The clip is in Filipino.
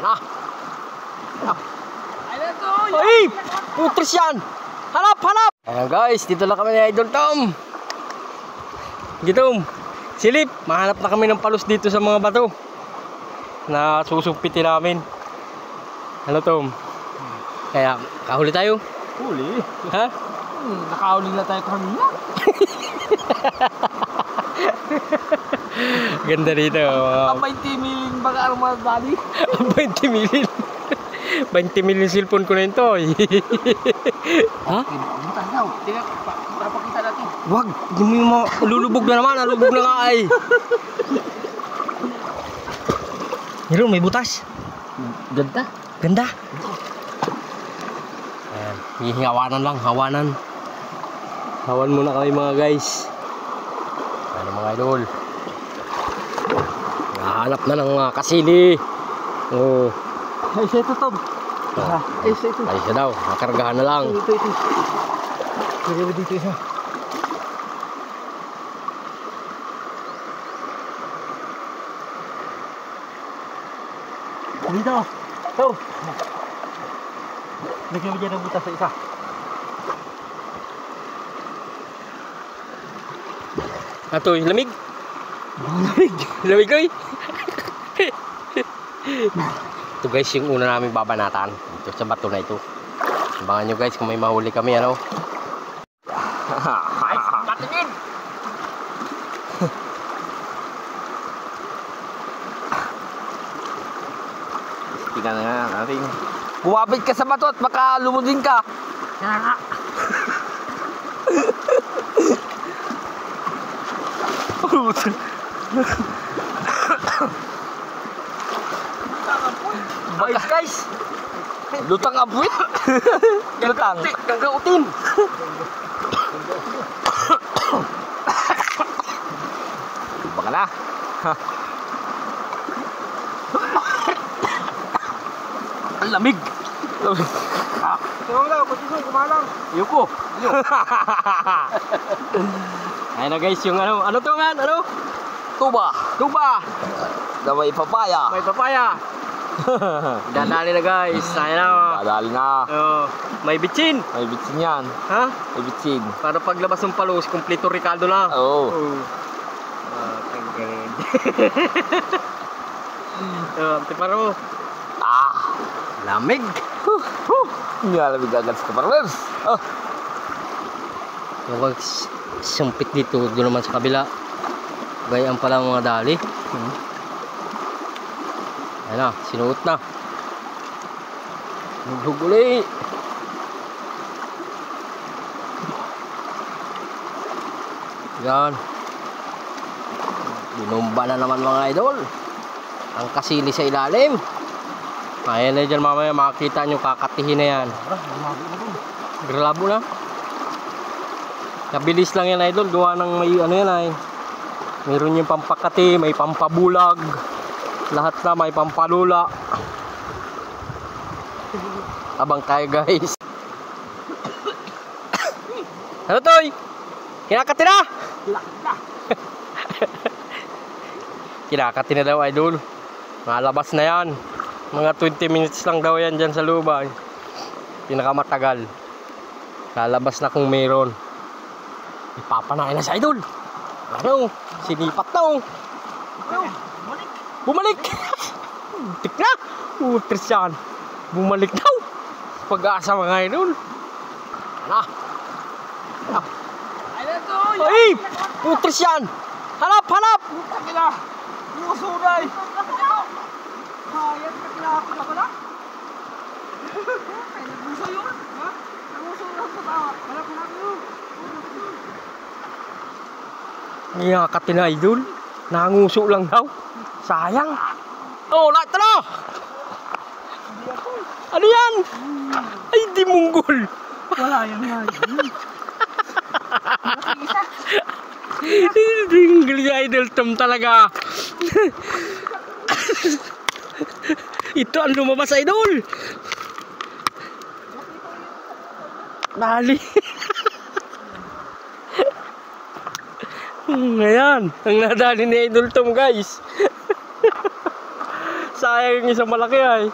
Ano? Ay! Putris yan! Hanap! Hanap! Ayan guys, dito lang kami ni Idol Tom. Gitom, silip, mahanap na kami ng palos dito sa mga bato na susumpitin namin. Ano Tom? Kaya, kahuli tayo? Huli? Ha? Nakahuli na tayo kanina. Ganda dito. Ang 20 million baga armas bali. 20 million. 20 million cellphone ko na ito. Ha? Butas daw. Tingnan, para pakita natin. Wag, hindi mo lulubog na naman. Lulubog na nga ay. Meron, may butas. Ganda. Ganda. Ayan, hihawanan lang, hawanan. Hawan muna kami mga guys. Ano mga idol. Nahanap na ng mga kasili. Oh. Ay, isa ito, Tom. Ay, isa ito. Ay, isa daw. Nakargahan na lang. Ito. Sige, dito isa. Dito. Tom. Lagyan mo dyan ang butas sa isa. Atoy, lamig. Lamig. Lamig ko eh. Ito guys, yung una namin babanatan dito sa bato na ito. Abangan nyo guys kung may mahuli kami, ano. Ay, patingin. Tingnan na natin. Kumapit ka sa bato at baka lumudin ka. Kaya nga. Guys. Lutang abuit. Lutang. Gagautin. Baka na. Ang lamig. Tawag lang, pati ko, kumalang. Yuko. Ayun na guys, yung ano to nga, ano? Tuba. Tuba. Na may papaya. May papaya. Dadali na guys. Ayun na. Dadali na. May bitsin. May bitsin yan. Ha? May bitsin. Para paglabas ng palos, kumpleto Ricardo na. Oo. Ganun. Tiparo. Lamig. Hindi alamig agad sa kaparwers. Huwag sumpit dito. Doon naman sa kabila. Gayaan pala mga dali. Ayan na, sinuot na. Naghuguli. Yan. Binumba na naman mga idol. Ang kasili sa ilalim. Ayan na dyan mamaya, makakita nyo, kakatihin na yan. Gralabo na. Kabilis lang yan idol. Gawa ng may ano yan ay. Meron yung pampakati, may pampabulag. Lahat na may pampalula. Abang tayo guys. Ano toy? Kinakati na? Kinakati na daw idol. Malabas na yan. Mga 20 minutes lang daw yan dyan sa lubay. Pinakamatagal. Lalabas na kung mayroon. Ipapanain na sa idol. Ano? Sinipat na oh. Bumalik! Tik na! Utris yan. Bumalik daw. Pag-asa mga idol. Ano? Ay! Utris yan! Hanap! Hanap! Takila! Yung sunay! Hayat ka kinakapit na pala? Ay, nagbuso yun? Ha? Nagbuso yun sa tawa. Hanap yun. Niyakati na idol. Nanguso lang daw. Sayang. Oh, ito na! Ano yan? Ay, di munggol. Wala yan nga. Dinggil yung Idol Tom talaga. Ito ang lumabas idol. Dali. Ngayon, ang nadali ni Idol Tom guys. sayang yung isang malaki ay.